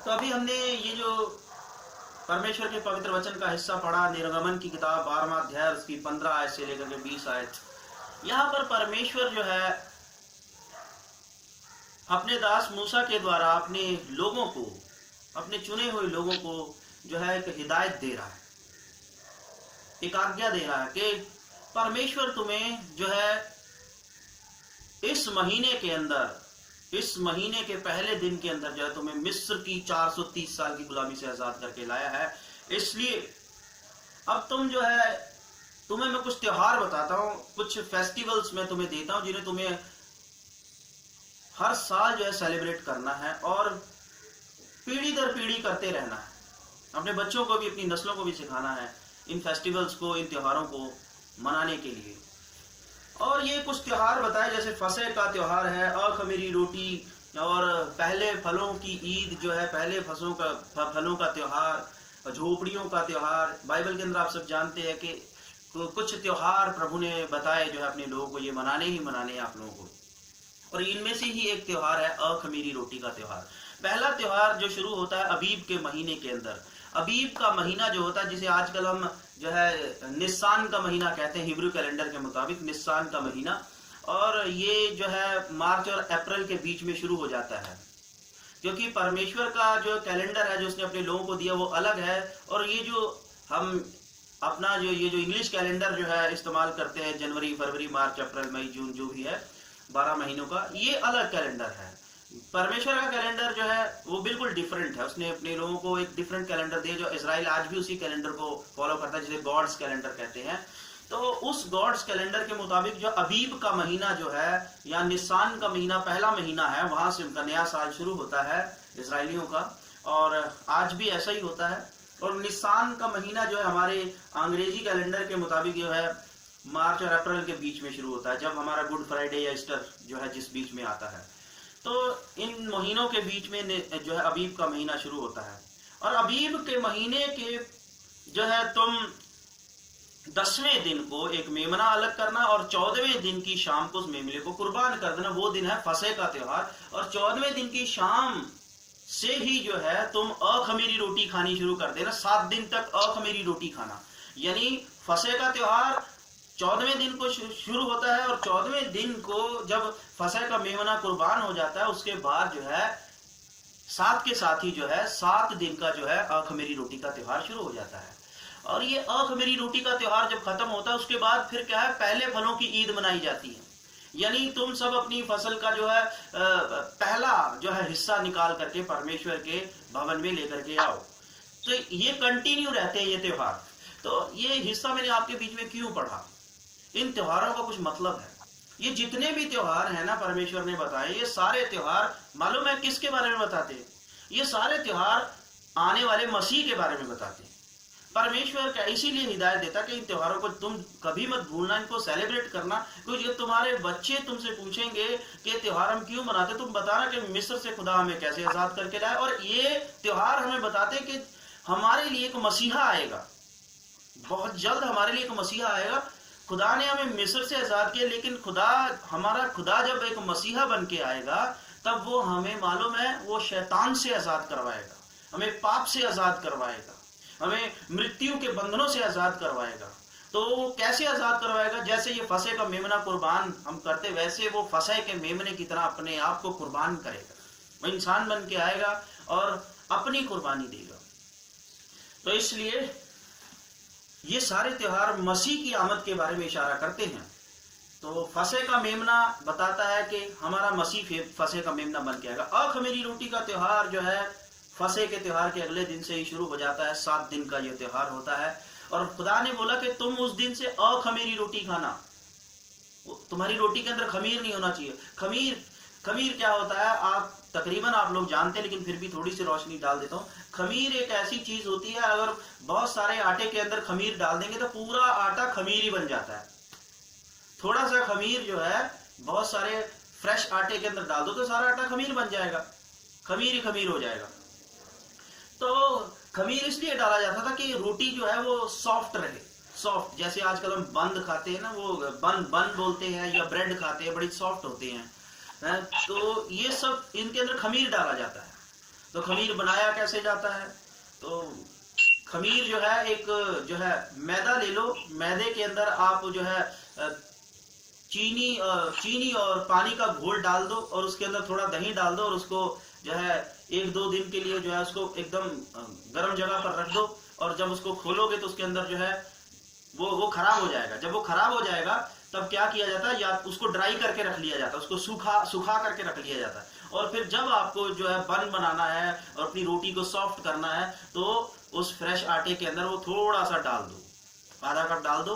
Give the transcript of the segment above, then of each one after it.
तो अभी हमने ये जो परमेश्वर के पवित्र वचन का हिस्सा पढ़ा, निर्गमन की किताब 12वां अध्याय उसकी 15 आयत से लेकर के 20 आयत। यहाँ पर परमेश्वर जो है अपने दास मूसा के द्वारा अपने लोगों को, अपने चुने हुए लोगों को जो है एक हिदायत दे रहा है, एक आज्ञा दे रहा है कि परमेश्वर तुम्हें जो है इस महीने के अंदर, इस महीने के पहले दिन के अंदर जो है तुम्हें मिस्र की 430 साल की गुलामी से आजाद करके लाया है। इसलिए अब तुम जो है, तुम्हें मैं कुछ त्योहार बताता हूं, कुछ फेस्टिवल्स मैं तुम्हें देता हूं जिन्हें तुम्हें हर साल जो है सेलिब्रेट करना है और पीढ़ी दर पीढ़ी करते रहना है। अपने बच्चों को भी, अपनी नस्लों को भी सिखाना है इन फेस्टिवल्स को, इन त्योहारों को मनाने के लिए। और ये कुछ त्योहार बताए, जैसे फसह का त्योहार है, अखमीरी रोटी, और पहले फलों की ईद जो है, पहले फलों का त्योहार, झोपड़ियों का त्योहार। बाइबल के अंदर आप सब जानते हैं कि कुछ त्योहार प्रभु ने बताए जो है अपने लोगों को, ये मनाने ही मनाने हैं आप लोगों को। और इनमें से ही एक त्योहार है अखमीरी रोटी का त्योहार। पहला त्योहार जो शुरू होता है अबीब के महीने के अंदर। अबीब का महीना जो होता है, जिसे आजकल हम जो है निस्सान का महीना कहते हैं, हिब्रू कैलेंडर के मुताबिक निस्सान का महीना, और ये जो है मार्च और अप्रैल के बीच में शुरू हो जाता है, क्योंकि परमेश्वर का जो कैलेंडर है जो उसने अपने लोगों को दिया वो अलग है। और ये जो हम अपना जो ये जो इंग्लिश कैलेंडर जो है इस्तेमाल करते हैं, जनवरी, फरवरी, मार्च, अप्रैल, मई, जून, जो भी है 12 महीनों का, ये अलग कैलेंडर है। परमेश्वर का कैलेंडर जो है वो बिल्कुल डिफरेंट है। उसने अपने लोगों को एक डिफरेंट कैलेंडर दिया, जो इजराइल आज भी उसी कैलेंडर को फॉलो करता है, जिसे गॉड्स कैलेंडर कहते हैं। तो उस गॉड्स कैलेंडर के मुताबिक जो अबीब का महीना जो है, या निस्सान का महीना पहला महीना है, वहां से उनका नया साल शुरू होता है इजराइलियों का, और आज भी ऐसा ही होता है। और निस्सान का महीना जो है हमारे अंग्रेजी कैलेंडर के मुताबिक जो है मार्च और अप्रैल के बीच में शुरू होता है, जब हमारा गुड फ्राइडे या ईस्टर जो है जिस बीच में आता है। तो इन महीनों के बीच में जो है अबीब का महीना शुरू होता है। और अबीब के महीने के जो है तुम 10वें दिन को एक मेमना अलग करना, और 14वें दिन की शाम को उस मेमने को कुर्बान कर देना। वो दिन है फसह का त्योहार। और 14वें दिन की शाम से ही जो है तुम अखमीरी रोटी खानी शुरू कर देना। 7 दिन तक अखमीरी रोटी खाना, यानी फसह का त्योहार 14वें दिन को शुरू होता है, और 14वें दिन को जब फसह का मेमना कुर्बान हो जाता है, उसके बाद जो है साथ के साथ ही जो है 7 दिन का जो है अखमीरी रोटी का त्योहार शुरू हो जाता है। और ये अखमीरी रोटी का त्योहार जब खत्म होता है, उसके बाद फिर क्या है, पहले फलों की ईद मनाई जाती है। यानी तुम सब अपनी फसल का जो है पहला जो है हिस्सा निकाल करके परमेश्वर के भवन में लेकर के आओ। तो ये कंटिन्यू रहते हैं ये त्योहार। तो ये हिस्सा मैंने आपके बीच में क्यों पढ़ा, इन त्योहारों का कुछ मतलब है। ये जितने भी त्योहार हैं ना परमेश्वर ने बताए, ये सारे त्योहार मालूम है किसके बारे में बताते हैं? ये सारे त्योहार आने वाले मसीह के बारे में बताते हैं। परमेश्वर का इसीलिए हिदायत देता कि इन त्योहारों को तुम कभी मत भूलना, इनको सेलिब्रेट करना। क्योंकि तुम्हारे बच्चे तुमसे पूछेंगे कि त्योहार हम क्यों मनाते, तुम बताना कि मिस्र से खुदा हमें कैसे आजाद करके लाए। और ये त्योहार हमें बताते कि हमारे लिए एक मसीहा आएगा, बहुत जल्द हमारे लिए एक मसीहा आएगा। खुदा ने हमें मिस्र से आजाद किया, लेकिन हमारा खुदा जब एक मसीहा बन के आएगा, तब वो हमें मालूम है वो शैतान से आजाद करवाएगा, हमें पाप से आजाद करवाएगा, हमें मृत्यु के बंधनों से आजाद करवाएगा। तो वो कैसे आजाद करवाएगा? जैसे ये फसह का मेमना कुर्बान हम करते, वैसे वो फसह के मेमने की तरह अपने आप को कुर्बान करेगा। वो इंसान बन के आएगा और अपनी कुर्बानी देगा। तो इसलिए ये सारे त्योहार मसीह की आमद के बारे में इशारा करते हैं। तो फसह का मेमना बताता है कि हमारा मसीह फसह का मेमना बन के आएगा। अखमीरी रोटी का त्योहार जो है फसह के त्योहार के अगले दिन से ही शुरू हो जाता है। 7 दिन का ये त्योहार होता है। और खुदा ने बोला कि तुम उस दिन से अखमीरी रोटी खाना। तुम्हारी रोटी के अंदर खमीर नहीं होना चाहिए। खमीर क्या होता है तकरीबन आप लोग जानते हैं, लेकिन फिर भी थोड़ी सी रोशनी डाल देता हूँ। खमीर एक ऐसी चीज होती है, अगर बहुत सारे आटे के अंदर खमीर डाल देंगे तो पूरा आटा खमीर ही बन जाता है। थोड़ा सा खमीर जो है बहुत सारे फ्रेश आटे के अंदर डाल दो तो सारा आटा खमीर बन जाएगा, खमीर ही खमीर हो जाएगा। तो खमीर इसलिए डाला जाता था कि रोटी जो है वो सॉफ्ट रहे। सॉफ्ट, जैसे आजकल हम बंद खाते हैं ना, वो बन बोलते हैं, या ब्रेड खाते हैं, बड़ी सॉफ्ट होते हैं। तो ये सब इनके अंदर खमीर डाला जाता है। तो खमीर बनाया कैसे जाता है? तो खमीर जो है, एक जो है मैदा ले लो, मैदे के अंदर आप जो है चीनी और पानी का घोल डाल दो और उसके अंदर थोड़ा दही डाल दो और उसको जो है 1-2 दिन के लिए जो है उसको एकदम गर्म जगह पर रख दो, और जब उसको खोलोगे तो उसके अंदर जो है वो खराब हो जाएगा। जब वो खराब हो जाएगा तब क्या किया जाता है, या उसको ड्राई करके रख लिया जाता है, उसको सूखा करके रख लिया जाता है। और फिर जब आपको जो है बन बनाना है और अपनी रोटी को सॉफ्ट करना है तो उस फ्रेश आटे के अंदर वो थोड़ा सा डाल दो, आधा कप डाल दो,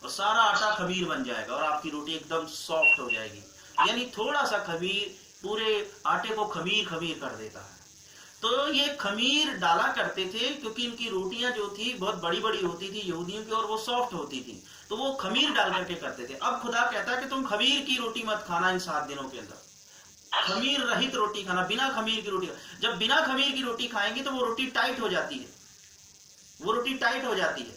और सारा आटा खमीर बन जाएगा और आपकी रोटी एकदम सॉफ्ट हो जाएगी। यानी थोड़ा सा खमीर पूरे आटे को खमीर कर देता है। तो ये खमीर डाला करते थे क्योंकि इनकी रोटियां जो थी बहुत बड़ी बड़ी होती थी यहूदियों की, और वो सॉफ्ट होती थी, तो वो खमीर डाल करके करते थे। अब खुदा कहता है कि तुम खमीर की रोटी मत खाना इन 7 दिनों के अंदर, खमीर रहित रोटी खाना, बिना खमीर की रोटी। जब बिना खमीर की रोटी खाएंगे तो वो रोटी टाइट हो जाती है, वो रोटी टाइट हो जाती है।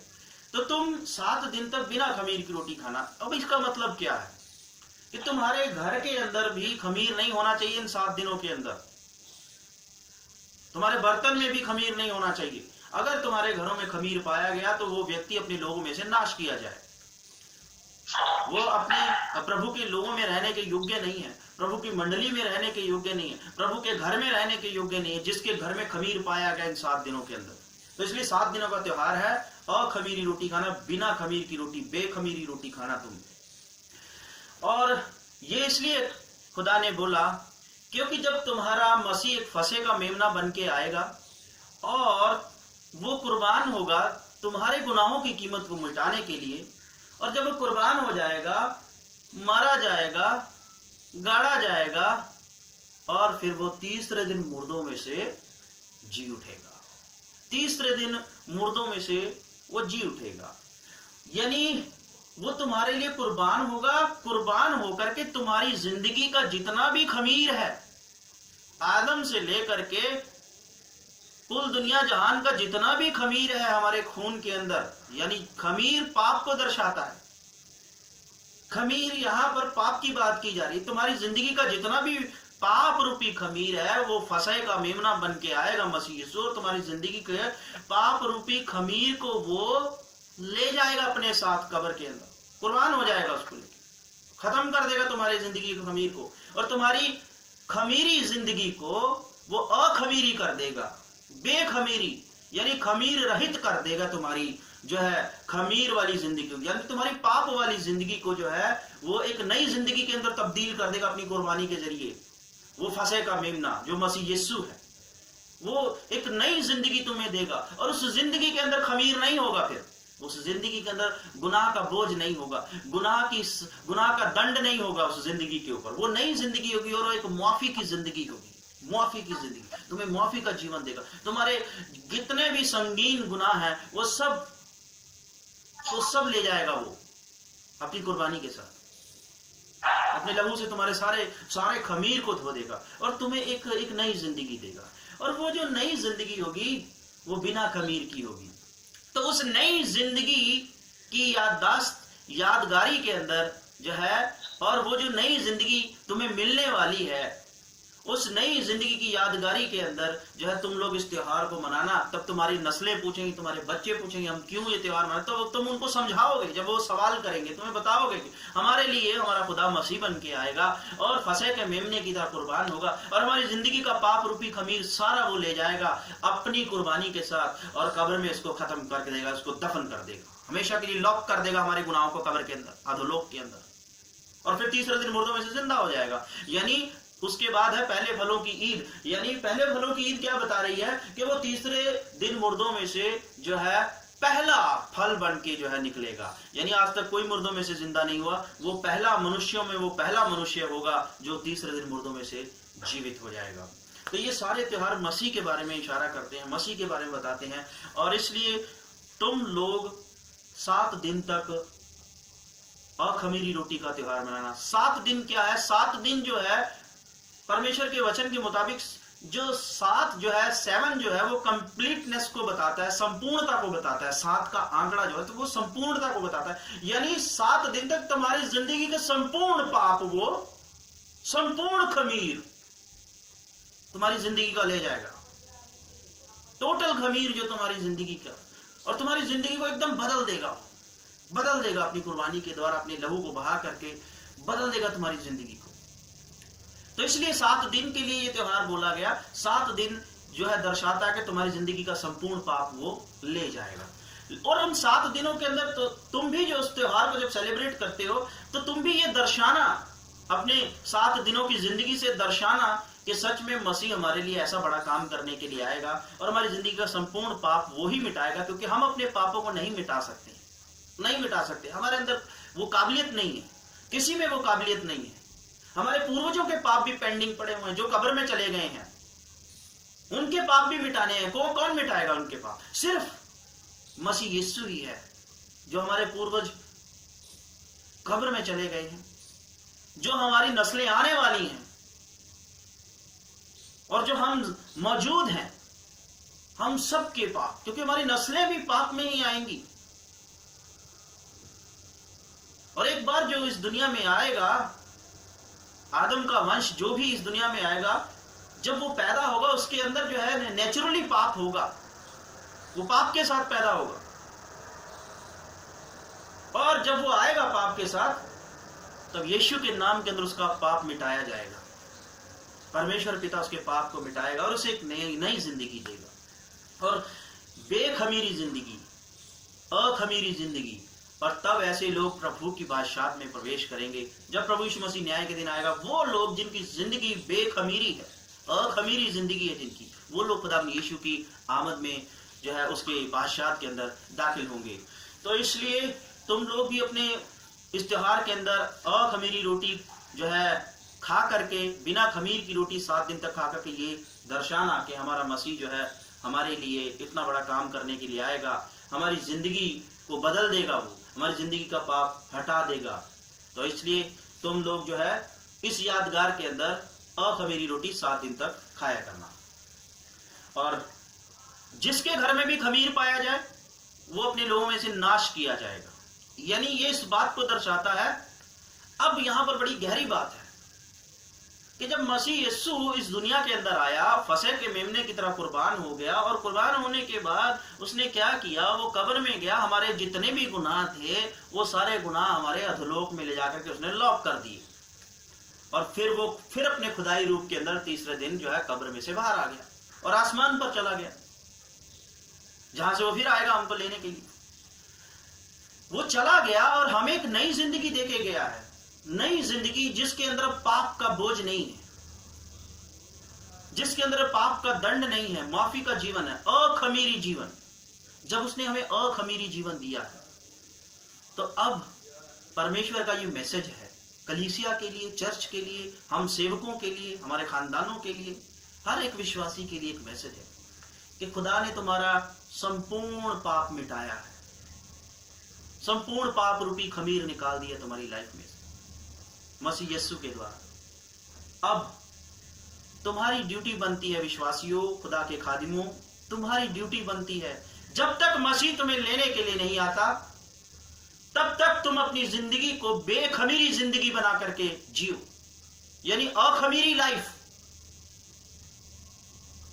तो तुम 7 दिन तक बिना खमीर की रोटी खाना। अब इसका मतलब क्या है कि तुम्हारे घर के अंदर भी खमीर नहीं होना चाहिए इन 7 दिनों के अंदर, तुम्हारे बर्तन में भी खमीर नहीं होना चाहिए। अगर तुम्हारे घरों में खमीर पाया गया तो वो व्यक्ति अपने लोगों में से नाश किया जाए, वो अपने प्रभु के लोगों में रहने के योग्य नहीं है, प्रभु की मंडली में रहने के योग्य नहीं है, प्रभु के घर में रहने के योग्य नहीं है, जिसके घर में खमीर पाया गया इन 7 दिनों के अंदर। तो इसलिए 7 दिनों का त्योहार है अखमीरी रोटी खाना, बिना खमीर की रोटी, बेखमीरी रोटी खाना तुम। और ये इसलिए खुदा ने बोला क्योंकि जब तुम्हारा मसीह एक फसे का मेमना बन के आएगा और वो कुर्बान होगा तुम्हारे गुनाहों की कीमत को मिटाने के लिए, और जब वो कुर्बान हो जाएगा, मारा जाएगा, गाड़ा जाएगा, और फिर वो तीसरे दिन मुर्दों में से जी उठेगा। तीसरे दिन मुर्दों में से वो जी उठेगा, यानी वो तुम्हारे लिए कुर्बान होगा। कुर्बान होकर के तुम्हारी जिंदगी का जितना भी खमीर है, आदम से लेकर के कुल दुनिया जहान का जितना भी खमीर है हमारे खून के अंदर, यानी खमीर पाप को दर्शाता है। खमीर यहां पर पाप की बात की जा रही है। तुम्हारी जिंदगी का जितना भी पाप रूपी खमीर है वो फसे का मेमना बन के आएगा मसीह यीशु, और तुम्हारी जिंदगी के पाप रूपी खमीर को वो ले जाएगा अपने साथ कब्र के अंदर, कुर्बान हो जाएगा, उसको लेके खत्म कर देगा तुम्हारी जिंदगी के खमीर को, और तुम्हारी खमीरी जिंदगी को वो अखमीरी कर देगा, बेखमीरी यानी खमीर रहित कर देगा। तुम्हारी जो है खमीर वाली जिंदगी, यानी तुम्हारी पाप वाली जिंदगी को जो है वो एक नई जिंदगी के अंदर तब्दील कर देगा अपनी कुर्बानी के जरिए। वो फसे का मेमना जो मसीह यीशु है, वो एक नई जिंदगी तुम्हें देगा, और उस जिंदगी के अंदर खमीर नहीं होगा। फिर उस जिंदगी के अंदर गुनाह का बोझ नहीं होगा, गुनाह का दंड नहीं होगा उस जिंदगी के ऊपर। वो नई जिंदगी होगी और एक मुआफी की जिंदगी होगी, मुआफी की जिंदगी, तुम्हें मुआफी का जीवन देगा। तुम्हारे जितने भी संगीन गुनाह हैं वो सब ले जाएगा वो अपनी कुर्बानी के साथ, अपने लहू से तुम्हारे सारे खमीर को धो देगा और तुम्हें एक नई जिंदगी देगा। और वो जो नई जिंदगी होगी वो बिना खमीर की होगी। तो उस नई जिंदगी की यादगारी के अंदर जो है, और वो जो नई जिंदगी तुम्हें मिलने वाली है, उस नई जिंदगी की यादगारी के अंदर जो है तुम लोग इस त्योहार को मनाना। तब तुम्हारी नस्लें पूछेंगी, तुम्हारे बच्चे पूछेंगे हम क्यों ये त्योहार मनाते, तो तुम उनको समझाओगे। जब वो सवाल करेंगे तुम्हें बताओगे कि हमारे लिए हमारा खुदा मसीह बन के आएगा और फसह के मेमने की तरह कुर्बान होगा, और हमारी जिंदगी का पाप रूपी खमीर सारा वो ले जाएगा अपनी कुर्बानी के साथ, और कब्र में इसको खत्म कर देगा, इसको दफन कर देगा, हमेशा के लिए लॉक कर देगा हमारे गुनाहों को कब्र के अंदर, अधोलोक के अंदर। और फिर तीसरे दिन मुर्दों में से जिंदा हो जाएगा। यानी उसके बाद है पहले फलों की ईद। यानी पहले फलों की ईद क्या बता रही है कि वो तीसरे दिन मुर्दों में से जो है पहला फल बन के जो है निकलेगा। यानी आज तक कोई मुर्दों में से जिंदा नहीं हुआ, वो पहला मनुष्यों में वो पहला मनुष्य होगा जो तीसरे दिन मुर्दों में से जीवित हो जाएगा। तो ये सारे त्योहार मसीह के बारे में इशारा करते हैं, मसीह के बारे में बताते हैं। और इसलिए तुम लोग 7 दिन तक अखमीरी रोटी का त्योहार मनाना। 7 दिन क्या है? 7 दिन जो है परमेश्वर के वचन के मुताबिक जो 7 जो है 7 जो है वो कंप्लीटनेस को बताता है, संपूर्णता को बताता है। 7 का आंकड़ा जो है तो वो संपूर्णता को बताता है। यानी 7 दिन तक तुम्हारी जिंदगी के संपूर्ण पाप, वो संपूर्ण खमीर तुम्हारी जिंदगी का ले जाएगा। टोटल खमीर जो तुम्हारी जिंदगी का, और तुम्हारी जिंदगी को एकदम बदल देगा अपनी कुर्बानी के द्वारा, अपने लहू को बहा करके बदल देगा तुम्हारी जिंदगी को। तो इसलिए 7 दिन के लिए ये त्योहार बोला गया। 7 दिन जो है दर्शाता है कि तुम्हारी जिंदगी का संपूर्ण पाप वो ले जाएगा। और उन 7 दिनों के अंदर तो तुम भी जो उस त्योहार को जब सेलिब्रेट करते हो, तो तुम भी ये दर्शाना, अपने 7 दिनों की जिंदगी से दर्शाना कि सच में मसीह हमारे लिए ऐसा बड़ा काम करने के लिए आएगा और हमारी जिंदगी का संपूर्ण पाप वो ही मिटाएगा, क्योंकि हम अपने पापों को नहीं मिटा सकते। हमारे अंदर वो काबिलियत नहीं है, किसी में वो काबिलियत नहीं है। हमारे पूर्वजों के पाप भी पेंडिंग पड़े हुए हैं, जो कब्र में चले गए हैं, उनके पाप भी मिटाने हैं। कौन मिटाएगा उनके पाप? सिर्फ मसीह यीशु ही है। जो हमारे पूर्वज कब्र में चले गए हैं, जो हमारी नस्लें आने वाली हैं, और जो हम मौजूद हैं, हम सब के पाप, क्योंकि हमारी नस्लें भी पाप में ही आएंगी। और एक बार जो इस दुनिया में आएगा, आदम का वंश जो भी इस दुनिया में आएगा, जब वो पैदा होगा उसके अंदर जो है नेचुरली पाप होगा, वो पाप के साथ पैदा होगा। और जब वो आएगा पाप के साथ, तब यीशु के नाम के अंदर उसका पाप मिटाया जाएगा। परमेश्वर पिता उसके पाप को मिटाएगा और उसे एक नई जिंदगी देगा, और बेखमीरी जिंदगी, अखमीरी जिंदगी। और तब ऐसे लोग प्रभु की बादशाहत में प्रवेश करेंगे। जब प्रभु यीशु मसीह न्याय के दिन आएगा, वो लोग जिनकी जिंदगी बेखमीरी है, अखमीरी जिंदगी है जिनकी, वो लोग खुदा यीशु की आमद में जो है उसके बादशाहत के अंदर दाखिल होंगे। तो इसलिए तुम लोग भी अपने इस त्योहार के अंदर अखमीरी रोटी जो है खा करके, बिना खमीर की रोटी 7 दिन तक खा करके ये दर्शाना कि हमारा मसीह जो है हमारे लिए इतना बड़ा काम करने के लिए आएगा, हमारी जिंदगी को बदल देगा, वो हमारी जिंदगी का पाप हटा देगा। तो इसलिए तुम लोग जो है इस यादगार के अंदर अखमीरी रोटी 7 दिन तक खाया करना। और जिसके घर में भी खमीर पाया जाए, वो अपने लोगों में से नाश किया जाएगा। यानी ये इस बात को दर्शाता है। अब यहां पर बड़ी गहरी बात है कि जब मसीह यीशु इस दुनिया के अंदर आया, फसह के मेमने की तरह कुर्बान हो गया, और कुर्बान होने के बाद उसने क्या किया, वो कब्र में गया, हमारे जितने भी गुनाह थे वो सारे गुनाह हमारे अधोलोक में ले जाकर के उसने लॉक कर दिए, और फिर अपने खुदाई रूप के अंदर तीसरे दिन जो है कब्र में से बाहर आ गया और आसमान पर चला गया, जहां से वो फिर आएगा हमको लेने के लिए। वो चला गया और हमें एक नई जिंदगी देके गया है, नई जिंदगी जिसके अंदर पाप का बोझ नहीं है, जिसके अंदर पाप का दंड नहीं है, माफी का जीवन है, अखमीरी जीवन। जब उसने हमें अखमीरी जीवन दिया है, तो अब परमेश्वर का ये मैसेज है कलीसिया के लिए, चर्च के लिए, हम सेवकों के लिए, हमारे खानदानों के लिए, हर एक विश्वासी के लिए एक मैसेज है कि खुदा ने तुम्हारा संपूर्ण पाप मिटाया है, संपूर्ण पाप रूपी खमीर निकाल दिया तुम्हारी लाइफ में मसीह यीशु के द्वारा। अब तुम्हारी ड्यूटी बनती है विश्वासियों, खुदा के खादिमों, तुम्हारी ड्यूटी बनती है, जब तक मसीह तुम्हें लेने के लिए नहीं आता, तब तक तुम अपनी जिंदगी को बेखमीरी जिंदगी बना करके जियो, यानी अखमीरी लाइफ,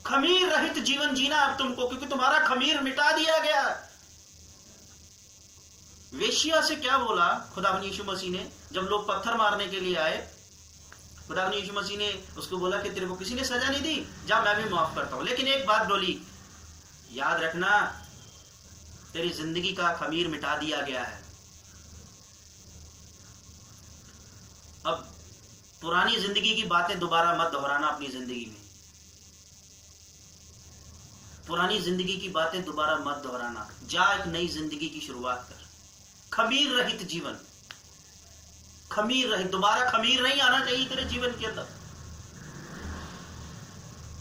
खमीर रहित जीवन जीना अब तुमको, क्योंकि तुम्हारा खमीर मिटा दिया गया। वेश्या से क्या बोला खुदावंद यीशु मसीह ने, जब लोग पत्थर मारने के लिए आए, खुदावंद यीशु मसीह ने उसको बोला कि तेरे को किसी ने सजा नहीं दी, जा मैं भी माफ करता हूं। लेकिन एक बात बोली, याद रखना तेरी जिंदगी का खमीर मिटा दिया गया है। अब पुरानी जिंदगी की बातें दोबारा मत दोहराना अपनी जिंदगी में, पुरानी जिंदगी की बातें दोबारा मत दोहराना, जा एक नई जिंदगी की शुरुआत कर, खमीर रहित जीवन, खमीर रहित, दोबारा खमीर नहीं आना चाहिए तेरे जीवन के अंदर।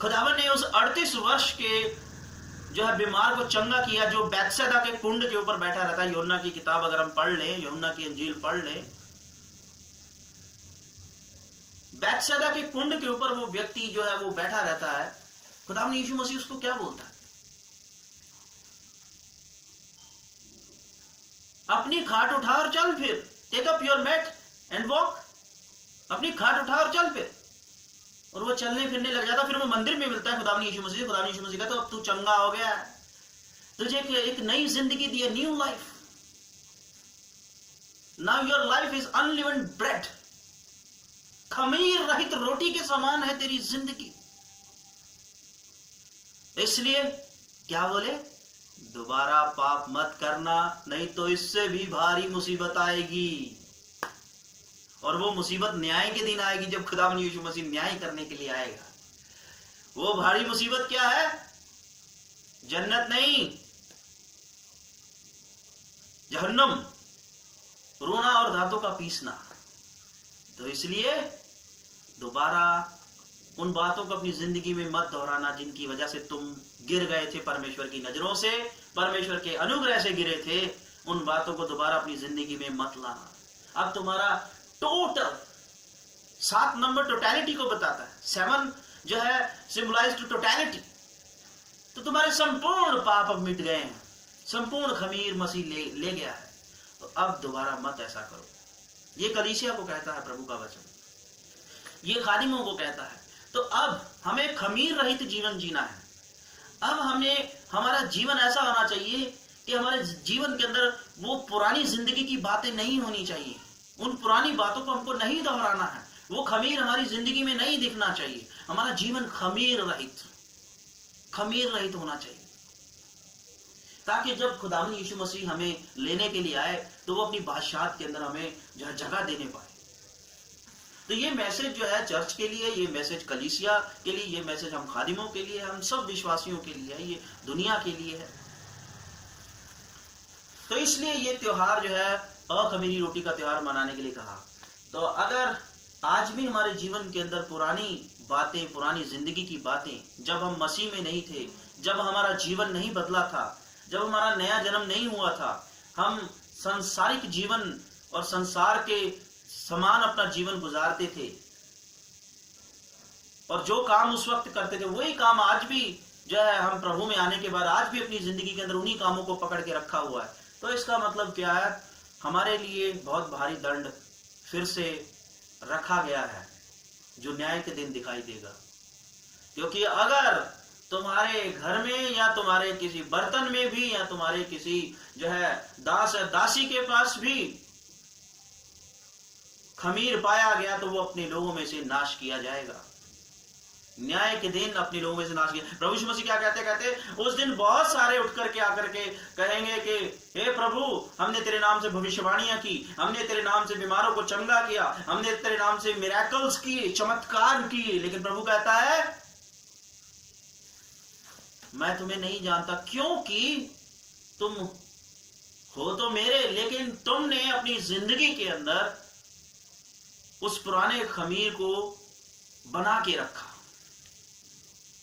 खुदावंद ने उस 38 वर्ष के जो है बीमार को चंगा किया, जो बैतसैदा के कुंड के ऊपर बैठा रहता है। यूहन्ना की किताब अगर हम पढ़ लें, यूहन्ना की इंजील पढ़ लें, बैतसैदा के कुंड के ऊपर वो व्यक्ति जो है वो बैठा रहता है। खुदावंद यीशु मसीह उसको क्या बोलता है, अपनी खाट उठा और चल, फिर take up your mat and walk, अपनी खाट उठा और चल फिर। और वो चलने फिरने लग जाता, फिर वो मंदिर में मिलता है खुदावंद यीशु मसीह। खुदावंद यीशु मसीह का तो अब तू चंगा हो गया है, तुझे एक नई जिंदगी दी है, new life. Now your life is unleavened bread, खमीर रहित रोटी के समान है तेरी जिंदगी। इसलिए क्या बोले, दोबारा पाप मत करना, नहीं तो इससे भी भारी मुसीबत आएगी। और वो मुसीबत न्याय के दिन आएगी, जब खुदावंद यीशु मसीह न्याय करने के लिए आएगा। वो भारी मुसीबत क्या है? जन्नत नहीं, जहन्नम, रोना और दांतों का पीसना। तो इसलिए दोबारा उन बातों को अपनी जिंदगी में मत दोहराना जिनकी वजह से तुम गिर गए थे, परमेश्वर की नजरों से, परमेश्वर के अनुग्रह से गिरे थे। उन बातों को दोबारा अपनी जिंदगी में मत लाना। अब तुम्हारा टोटल 7 नंबर टोटैलिटी को बताता है। 7 जो है सिंबलाइज टू टोटैलिटी। तो तुम्हारे संपूर्ण पाप अब मिट गए हैं, संपूर्ण खमीर मसीह ले गया है। तो अब दोबारा मत ऐसा करो। ये कलीसिया को कहता है प्रभु का वचन, ये खादिमों को कहता है। तो अब हमें खमीर रहित जीवन जीना है। अब हमारा जीवन ऐसा होना चाहिए कि हमारे जीवन के अंदर वो पुरानी जिंदगी की बातें नहीं होनी चाहिए। उन पुरानी बातों को हमको नहीं दोहराना है। वो खमीर हमारी जिंदगी में नहीं दिखना चाहिए। हमारा जीवन खमीर रहित होना चाहिए, ताकि जब खुदावंद यीशु मसीह हमें लेने के लिए आए तो वो अपनी बादशाहत के अंदर हमें जगह देने पाए। तो ये मैसेज जो है चर्च के लिए, ये मैसेज कलीसिया के लिए, ये मैसेज हम खादिमों के लिए, हम सब विश्वासियों के लिए है, ये दुनिया के लिए है। तो इसलिए ये त्योहार जो है अखमीरी रोटी का त्योहार मनाने के लिए कहा। तो अगर आज भी हमारे जीवन के अंदर पुरानी बातें, पुरानी जिंदगी की बातें, जब हम मसीह में नहीं थे, जब हमारा जीवन नहीं बदला था, जब हमारा नया जन्म नहीं हुआ था, हम सांसारिक जीवन और संसार के समान अपना जीवन गुजारते थे और जो काम उस वक्त करते थे वही काम आज भी जो है हम प्रभु में आने के बाद आज भी अपनी जिंदगी के अंदर उन्हीं कामों को पकड़ के रखा हुआ है। तो इसका मतलब क्या है? हमारे लिए बहुत भारी दंड फिर से रखा गया है जो न्याय के दिन दिखाई देगा। क्योंकि अगर तुम्हारे घर में या तुम्हारे किसी बर्तन में भी या तुम्हारे किसी जो है दास या दासी के पास भी खमीर पाया गया तो वो अपने लोगों में से नाश किया जाएगा। न्याय के दिन अपने लोगों में से नाश किया। प्रभु यीशु मसीह क्या कहते उस दिन बहुत सारे उठ करके आकर के कहेंगे कि हे प्रभु, हमने तेरे नाम से भविष्यवाणियां की, हमने तेरे नाम से बीमारों को चंगा किया, हमने तेरे नाम से मिरेकल्स किए, चमत्कार किए, लेकिन प्रभु कहता है मैं तुम्हें नहीं जानता, क्योंकि तुम हो तो मेरे, लेकिन तुमने अपनी जिंदगी के अंदर उस पुराने खमीर को बना के रखा।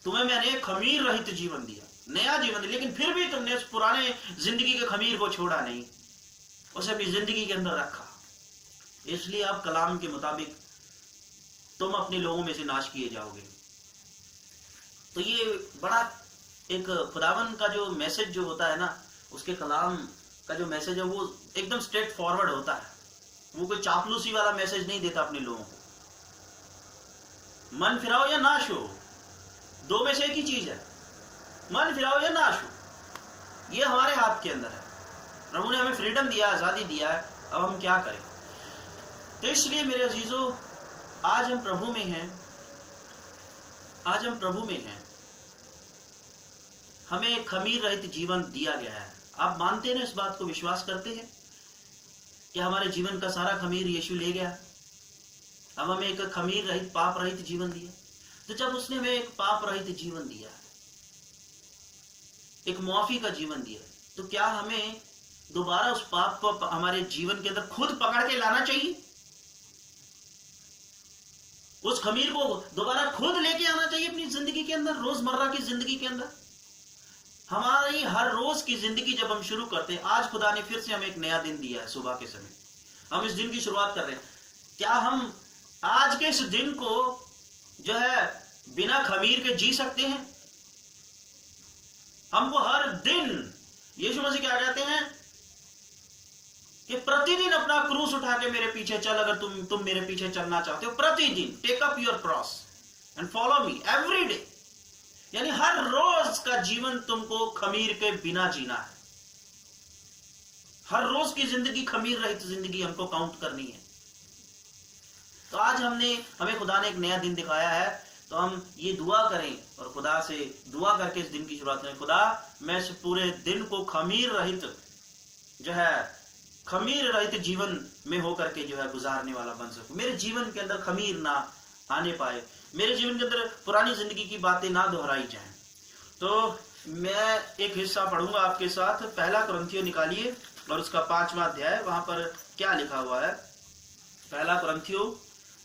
तुम्हें मैंने खमीर रहित जीवन दिया, नया जीवन दिया, लेकिन फिर भी तुमने उस पुराने जिंदगी के खमीर को छोड़ा नहीं, उसे अपनी जिंदगी के अंदर रखा। इसलिए अब कलाम के मुताबिक तुम अपने लोगों में से नाश किए जाओगे। तो ये बड़ा एक खुदावन का जो मैसेज जो होता है ना, उसके कलाम का जो मैसेज है वो एकदम स्ट्रेट फॉरवर्ड होता है। वो कोई चापलूसी वाला मैसेज नहीं देता अपने लोगों को। मन फिराओ या नाश हो, दो में से एक ही चीज है, मन फिराओ या नाश हो। ये हमारे हाथ के अंदर है। प्रभु ने हमें फ्रीडम दिया, आजादी दिया है, अब हम क्या करें। तो इसलिए मेरे अजीजों, आज हम प्रभु में हैं, आज हम प्रभु में हैं, हमें खमीर रहित जीवन दिया गया है। आप मानते हैं ना, इस बात को विश्वास करते हैं कि हमारे जीवन का सारा खमीर यीशु ले गया। अब हमें एक खमीर रहित, पाप रहित जीवन दिया। तो जब उसने हमें एक पाप रहित जीवन दिया, एक मुआफी का जीवन दिया, तो क्या हमें दोबारा उस पाप को हमारे जीवन के अंदर खुद पकड़ के लाना चाहिए? उस खमीर को दोबारा खुद लेके आना चाहिए अपनी जिंदगी के अंदर, रोजमर्रा की जिंदगी के अंदर। हमारी हर रोज की जिंदगी जब हम शुरू करते हैं, आज खुदा ने फिर से हमें एक नया दिन दिया है। सुबह के समय हम इस दिन की शुरुआत कर रहे हैं। क्या हम आज के इस दिन को जो है बिना खमीर के जी सकते हैं? हमको हर दिन, यीशु मसीह क्या कहते हैं कि प्रतिदिन अपना क्रूस उठा के मेरे पीछे चल। अगर तुम मेरे पीछे चलना चाहते हो, प्रतिदिन take up your cross, and follow me every day. यानी हर रोज का जीवन तुमको खमीर के बिना जीना है। हर रोज की जिंदगी खमीर रहित जिंदगी हमको काउंट करनी है। तो आज हमें खुदा ने एक नया दिन दिखाया है, तो हम ये दुआ करें और खुदा से दुआ करके इस दिन की शुरुआत करें। खुदा, मैं इस पूरे दिन को खमीर रहित जीवन में होकर के गुजारने वाला बन सकूं। मेरे जीवन के अंदर खमीर ना आने पाए, मेरे जीवन के अंदर पुरानी जिंदगी की बातें ना दोहराई जाएं। तो मैं एक हिस्सा पढ़ूंगा आपके साथ। पहला कुरिन्थियों निकालिए और उसका 5वां अध्याय, वहां पर क्या लिखा हुआ है। पहला कुरिन्थियों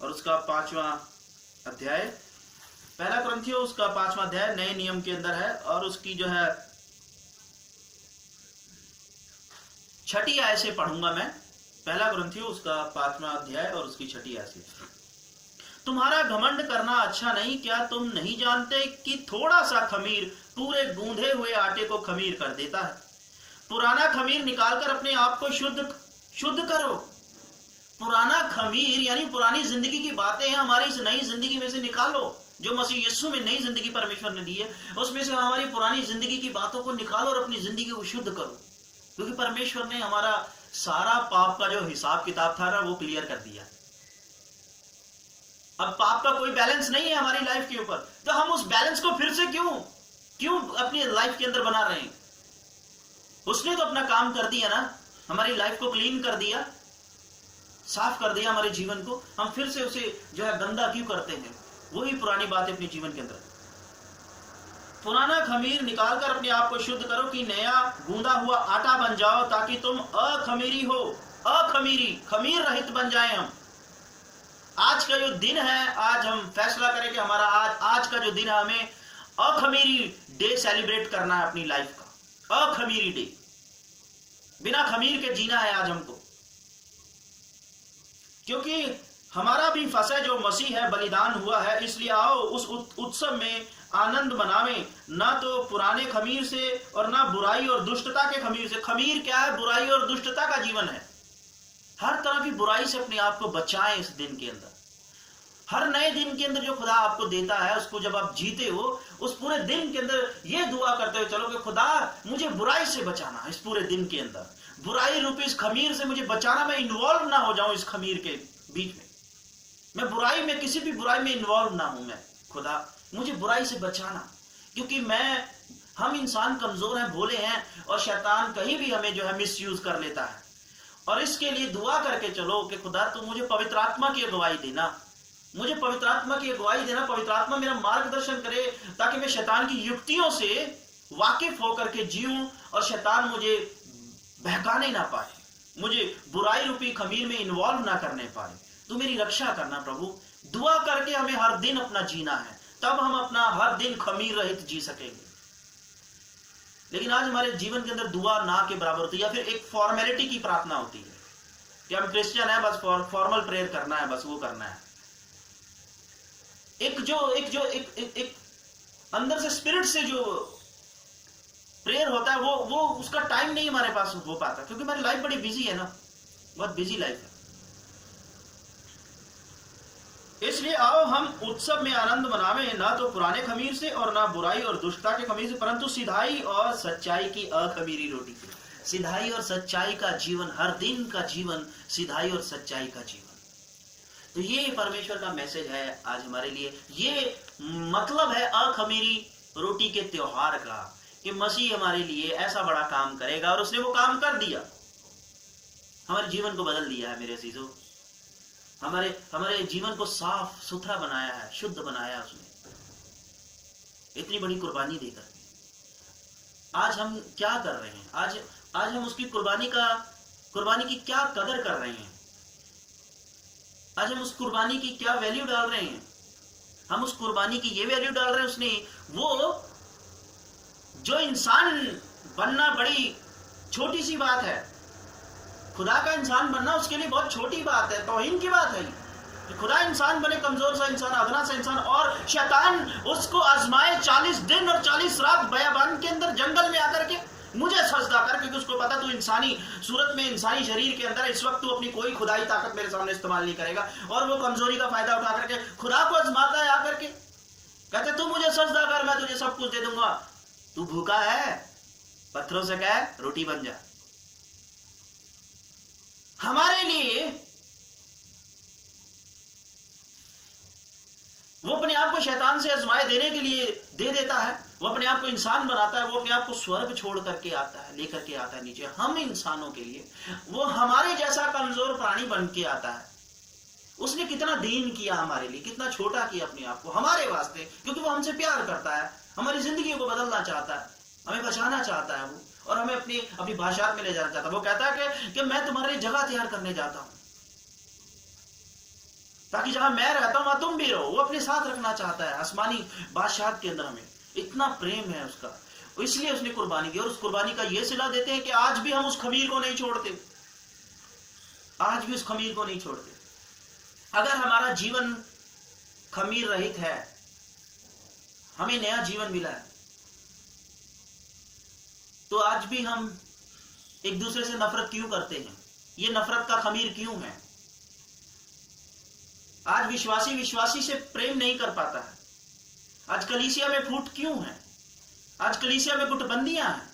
और उसका 5वां अध्याय, पहला कुरिन्थियों उसका 5वां अध्याय नए नियम के अंदर है और उसकी 6ठी आयत से पढ़ूंगा मैं। पहला कुरिन्थियों उसका 5वां अध्याय और उसकी 6ठी आयत से। तुम्हारा घमंड करना अच्छा नहीं, क्या तुम नहीं जानते कि थोड़ा सा खमीर पूरे गूंधे हुए आटे को खमीर कर देता है। पुराना खमीर निकालकर अपने आप को शुद्ध करो। पुराना खमीर यानी पुरानी जिंदगी की बातें हैं, हमारी इस नई जिंदगी में से निकालो। जो मसीह यीशु में नई जिंदगी परमेश्वर ने दी है, उसमें से हमारी पुरानी जिंदगी की बातों को निकालो और अपनी जिंदगी को शुद्ध करो। क्योंकि परमेश्वर ने हमारा सारा पाप का जो हिसाब किताब था ना, वो क्लियर कर दिया। अब पाप का कोई बैलेंस नहीं है हमारी लाइफ के ऊपर, तो हम उस बैलेंस को फिर से क्यों अपनी लाइफ के अंदर बना रहे हैं। उसने तो अपना काम कर दिया ना, हमारी लाइफ को क्लीन कर दिया, साफ कर दिया हमारे जीवन को। हम फिर से उसे गंदा क्यों करते हैं। वही पुरानी बातें अपने जीवन के अंदर। पुराना खमीर निकालकर अपने आप को शुद्ध करो कि नया गूंदा हुआ आटा बन जाओ, ताकि तुम खमीर रहित बन जाए। हम आज का जो दिन है, आज हम फैसला करें कि हमारा आज का जो दिन है, हमें अखमीरी डे सेलिब्रेट करना है अपनी लाइफ का। अखमीरी डे, बिना खमीर के जीना है आज हमको। क्योंकि हमारा भी फसह जो मसीह है बलिदान हुआ है, इसलिए आओ उस उत्सव में आनंद मनावें, ना तो पुराने खमीर से और ना बुराई और दुष्टता के खमीर से। खमीर क्या है? बुराई और दुष्टता का जीवन है। हर तरह की बुराई से अपने आप को बचाएं इस दिन के अंदर। हर नए दिन के अंदर जो खुदा आपको देता है, उसको जब आप जीते हो, उस पूरे दिन के अंदर ये दुआ करते हुए चलो कि खुदा मुझे बुराई से बचाना। इस पूरे दिन के अंदर बुराई रूपी इस खमीर से मुझे बचाना। मैं इन्वॉल्व ना हो जाऊं इस खमीर के बीच में, मैं बुराई में, किसी भी बुराई में इन्वॉल्व ना हूं। मैं खुदा मुझे बुराई से बचाना, क्योंकि हम इंसान कमजोर हैं, भोले हैं, और शैतान कहीं भी हमें मिस यूज कर लेता है। और इसके लिए दुआ करके चलो कि खुदा तू मुझे पवित्र आत्मा की अगुवाई देना, मुझे पवित्र आत्मा की अगुवाई देना। पवित्र आत्मा मेरा मार्गदर्शन करे, ताकि मैं शैतान की युक्तियों से वाकिफ होकर के जीऊं और शैतान मुझे बहकाने ना पाए, मुझे बुराई रूपी खमीर में इन्वॉल्व ना करने पाए। तू मेरी रक्षा करना प्रभु। दुआ करके हमें हर दिन अपना जीना है, तब हम अपना हर दिन खमीर रहित जी सकेंगे। लेकिन आज हमारे जीवन के अंदर दुआ ना के बराबर होती है, या फिर एक फॉर्मेलिटी की प्रार्थना होती है कि हम क्रिश्चियन है, बस फॉर्मल प्रेयर करना है, बस वो करना है। एक अंदर से स्पिरिट से जो प्रेयर होता है, वो उसका टाइम नहीं हमारे पास हो पाता, क्योंकि हमारी लाइफ बड़ी बिजी है ना, बहुत बिजी लाइफ है। इसलिए आओ हम उत्सव में आनंद मनावें, ना तो पुराने खमीर से और ना बुराई और दुष्टता के खमीर से, परंतु सिधाई और सच्चाई की अखमीरी रोटी से। सिधाई और सच्चाई का जीवन, हर दिन का जीवन सिधाई और सच्चाई का जीवन। तो ये परमेश्वर का मैसेज है आज हमारे लिए। ये मतलब है अखमीरी रोटी के त्योहार का, कि मसीह हमारे लिए ऐसा बड़ा काम करेगा, और उसने वो काम कर दिया, हमारे जीवन को बदल दिया है। मेरे अजीजों, हमारे जीवन को साफ सुथरा बनाया है, शुद्ध बनाया उसने, इतनी बड़ी कुर्बानी देकर। आज हम क्या कर रहे हैं? आज हम उसकी कुर्बानी की क्या कदर कर रहे हैं? आज हम उस कुर्बानी की क्या वैल्यू डाल रहे हैं? हम उस कुर्बानी की ये वैल्यू डाल रहे हैं, उसने वो जो इंसान बनना बड़ी छोटी सी बात है, खुदा का इंसान बनना उसके लिए बहुत छोटी बात है, तौहीन की बात है कि खुदा इंसान बने, कमजोर सा इंसान, अदना सा इंसान, और शैतान उसको आजमाए 40 दिन और 40 रात बयाबान के अंदर जंगल में आकर के मुझे सजदा कर, क्योंकि उसको पता तू इंसानी सूरत में, इंसानी शरीर के अंदर इस वक्त तू अपनी कोई खुदाई ताकत मेरे सामने इस्तेमाल नहीं करेगा, और वो कमजोरी का फायदा उठा करके खुदा को आजमाता है आकर के। कहते तू मुझे सजदा कर, मैं तुझे सब कुछ दे दूंगा। तू भूखा है, पत्थरों से कह रोटी बन जा। हमारे लिए वो अपने आप को शैतान से आजमाए देने के लिए दे देता है। वो अपने आप को इंसान बनाता है, वो अपने आप को स्वर्ग छोड़ करके आता है, लेकर के आता है नीचे हम इंसानों के लिए। वो हमारे जैसा कमजोर प्राणी बन के आता है। उसने कितना दीन किया हमारे लिए, कितना छोटा किया अपने आप को हमारे वास्ते, क्योंकि वो हमसे प्यार करता है, हमारी जिंदगी को बदलना चाहता है, हमें बचाना चाहता है वो, और हमें अपनी भाषा में ले जाना चाहता है। वो कहता है कि मैं तुम्हारे लिए जगह तैयार करने जाता हूं, ताकि जहां मैं रहता हूं वहां तुम भी रहो। वो अपने साथ रखना चाहता है आसमानी बादशाह के अंदर। हमें इतना प्रेम है उसका, इसलिए उसने कुर्बानी दी। और उस कुर्बानी का ये सिला देते हैं कि आज भी हम उस खमीर को नहीं छोड़ते, आज भी उस खमीर को नहीं छोड़ते। अगर हमारा जीवन खमीर रहित है, हमें नया जीवन मिला है, तो आज भी हम एक दूसरे से नफरत क्यों करते हैं? ये नफरत का खमीर क्यों है? आज विश्वासी से प्रेम नहीं कर पाता है। आज कलीसिया में फूट क्यों है? आज कलीसिया में गुटबंदियां हैं,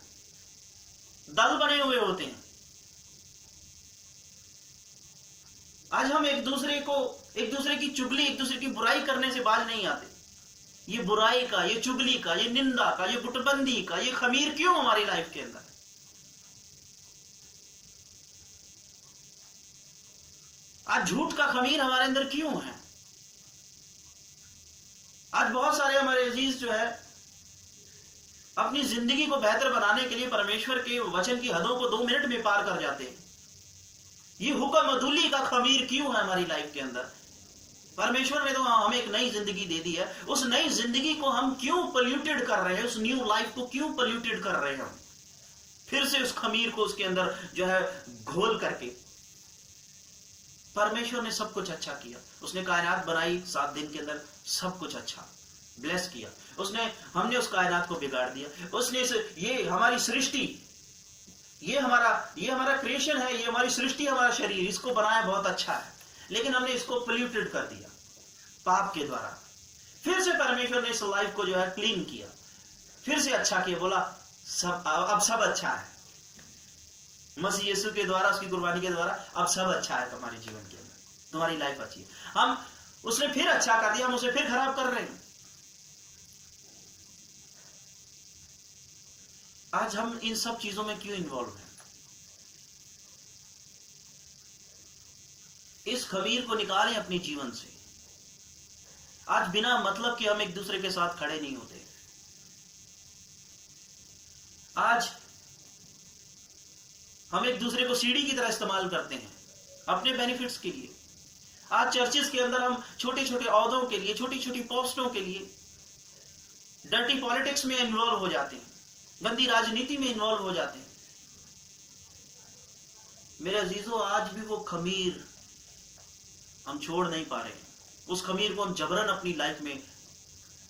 दल बने हुए होते हैं। आज हम एक दूसरे की चुगली, एक दूसरे की बुराई करने से बाज नहीं आते। ये बुराई का, ये चुगली का, ये निंदा का, ये गुटबंदी का, ये खमीर क्यों हमारी लाइफ के अंदर? आज झूठ का खमीर हमारे अंदर क्यों है? आज बहुत सारे हमारे अजीज जो है अपनी जिंदगी को बेहतर बनाने के लिए परमेश्वर के वचन की हदों को 2 मिनट में पार कर जाते हैं। ये हुक्म अदुली का खमीर क्यों है हमारी लाइफ के अंदर? परमेश्वर ने तो हमें एक नई जिंदगी दे दी है, उस नई जिंदगी को हम क्यों पोल्यूटेड कर रहे हैं? उस न्यू लाइफ को क्यों पोल्यूटेड कर रहे हैं हम? फिर से उस खमीर को उसके अंदर जो है घोल करके। परमेश्वर ने सब कुछ अच्छा किया, उसने कायनात बनाई 7 दिन के अंदर, सब कुछ अच्छा ब्लेस किया उसने। हमने उस कायनात को बिगाड़ दिया। उसने ये हमारी सृष्टि, ये हमारा क्रिएशन है, ये हमारी सृष्टि, हमारा शरीर, इसको बनाया बहुत अच्छा है, लेकिन हमने इसको पोल्यूटेड कर दिया पाप के द्वारा। फिर से परमेश्वर ने इस लाइफ को जो है क्लीन किया, फिर से अच्छा किया, बोला अब सब अच्छा है। मसीह यीशु के द्वारा, उसकी कुर्बानी के द्वारा अब सब अच्छा है तुम्हारे जीवन के अंदर, तुम्हारी लाइफ अच्छी है। उसने फिर अच्छा कर दिया, हम उसे फिर खराब कर रहे हैं। आज हम इन सब चीजों में क्यों इन्वॉल्व हैं? इस खमीर को निकालें अपने जीवन से। आज बिना मतलब के हम एक दूसरे के साथ खड़े नहीं होते। आज हम एक दूसरे को सीढ़ी की तरह इस्तेमाल करते हैं अपने बेनिफिट्स के लिए। आज चर्चेस के अंदर हम छोटे छोटे ओहदों के लिए, छोटी छोटी पोस्टों के लिए डर्टी पॉलिटिक्स में इन्वॉल्व हो जाते हैं, गंदी राजनीति में इन्वॉल्व हो जाते हैं। मेरे अजीजों, आज भी वो खमीर हम छोड़ नहीं पा रहे हैं। उस खमीर को हम जबरन अपनी लाइफ में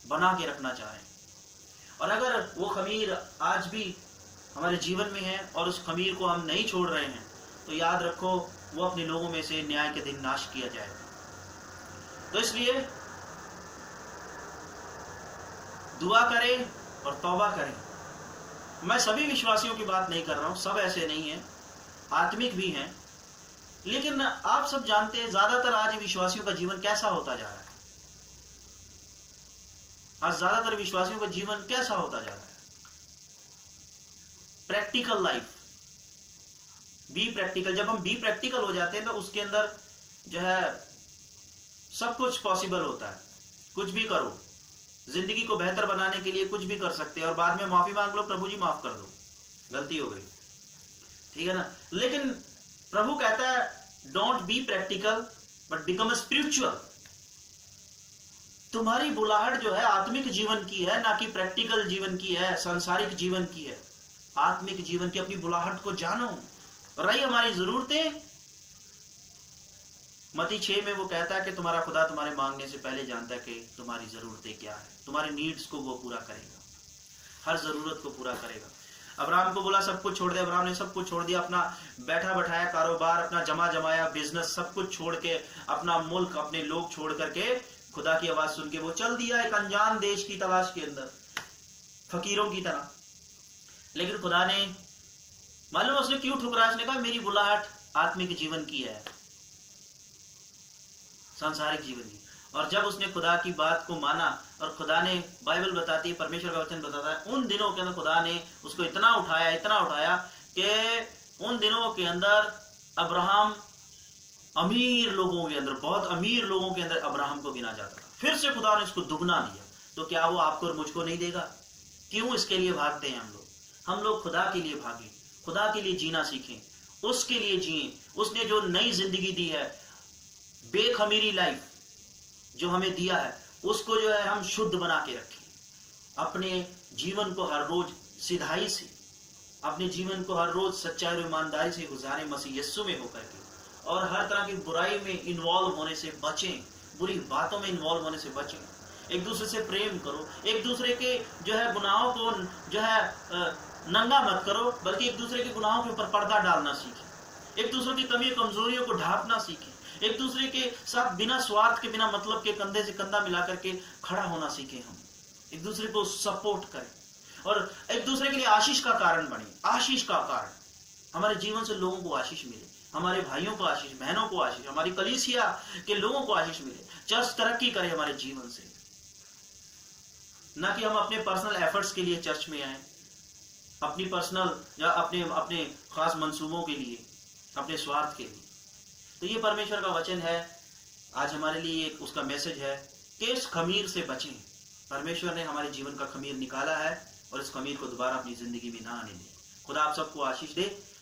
बना के रखना चाहें, और अगर वो खमीर आज भी हमारे जीवन में है और उस खमीर को हम नहीं छोड़ रहे हैं, तो याद रखो वो अपने लोगों में से न्याय के दिन नाश किया जाएगा। तो इसलिए दुआ करें और तौबा करें। मैं सभी विश्वासियों की बात नहीं कर रहा हूं, सब ऐसे नहीं हैं, आत्मिक भी हैं, लेकिन आप सब जानते हैं ज्यादातर आज विश्वासियों का जीवन कैसा होता जा रहा है। आज ज्यादातर विश्वासियों का जीवन कैसा होता जा रहा है? Practical life, be practical. जब हम बी प्रैक्टिकल हो जाते हैं तो उसके अंदर जो है सब कुछ पॉसिबल होता है। कुछ भी करो, जिंदगी को बेहतर बनाने के लिए कुछ भी कर सकते हैं, और बाद में माफी मांग लो, प्रभु जी माफ कर दो, गलती हो गई, ठीक है ना। लेकिन प्रभु कहता है don't be practical but become a spiritual. तुम्हारी बुलाहट जो है आत्मिक जीवन की है, ना कि प्रैक्टिकल जीवन की है, सांसारिक जीवन की है। आत्मिक जीवन की अपनी बुलाहट को जानो। रही हमारी जरूरतें, मत्ती 6 में वो कहता है कि तुम्हारा खुदा तुम्हारे मांगने से पहले जानता है कि तुम्हारी जरूरतें क्या है। तुम्हारे नीड्स को वो पूरा करेगा, हर जरूरत को पूरा करेगा। अब्राहम को बोला सब कुछ छोड़ दे, अब्राहम ने सब कुछ छोड़ दिया, अपना बैठा बैठाया कारोबार, अपना जमा जमाया बिजनेस, सब कुछ छोड़ के, अपना मुल्क, अपने लोग छोड़ करके खुदा की आवाज सुन के वो चल दिया एक अनजान देश की तलाश के अंदर, फकीरों की तरह। लेकिन खुदा ने मालूम उसने क्यों ठुकराया? उसने कहा मेरी बुलाहट आत्मिक जीवन की है, सांसारिक जीवन की। और जब उसने खुदा की बात को माना, और खुदा ने, बाइबल बताती है, परमेश्वर का वचन बताता है, उन दिनों के अंदर खुदा ने उसको इतना उठाया कि उन दिनों के अंदर अब्राहम अमीर लोगों के अंदर, बहुत अमीर लोगों के अंदर अब्राहम को गिना जाता था। फिर से खुदा ने उसको दुगना दिया। तो क्या वो आपको और मुझको नहीं देगा? क्यों इसके लिए भागते हैं हम लोग खुदा के लिए भागें, खुदा के लिए जीना सीखें, उसके लिए जिए। उसने जो नई जिंदगी दी है, बेखमीरी लाइफ जो हमें दिया है, उसको जो है हम शुद्ध बना के रखें। अपने जीवन को हर रोज सिधाई से, अपने जीवन को हर रोज सच्चाई और ईमानदारी से गुजारें मसीह यीशु में होकर के। और हर तरह की बुराई में इन्वॉल्व होने से बचें, बुरी बातों में इन्वॉल्व होने से बचें। एक दूसरे से प्रेम करो, एक दूसरे के जो है गुनाहों को जो है नंगा मत करो, बल्कि एक दूसरे के गुनाहों के ऊपर पर्दा डालना सीखें। एक दूसरे की कमी कमजोरियों को ढांपना सीखें। एक दूसरे के साथ बिना स्वार्थ के, बिना मतलब के, कंधे से कंधा मिला करके खड़ा होना सीखें। हम एक दूसरे को सपोर्ट करें और एक दूसरे के लिए आशीष का कारण बने। आशीष का कारण, हमारे जीवन से लोगों को आशीष मिले, हमारे भाइयों को आशीष, बहनों को आशीष, हमारी कलीसिया के लोगों को आशीष मिले। चर्च तरक्की करे हमारे जीवन से, ना कि हम अपने पर्सनल एफर्ट्स के लिए चर्च में आए, अपनी पर्सनल या अपने खास मंसूबों के लिए, अपने स्वार्थ के लिए। तो ये परमेश्वर का वचन है, आज हमारे लिए उसका मैसेज है कि इस खमीर से बचें। परमेश्वर ने हमारे जीवन का खमीर निकाला है और इस खमीर को दोबारा अपनी जिंदगी में ना आने दें। खुदा आप सबको आशीष दे।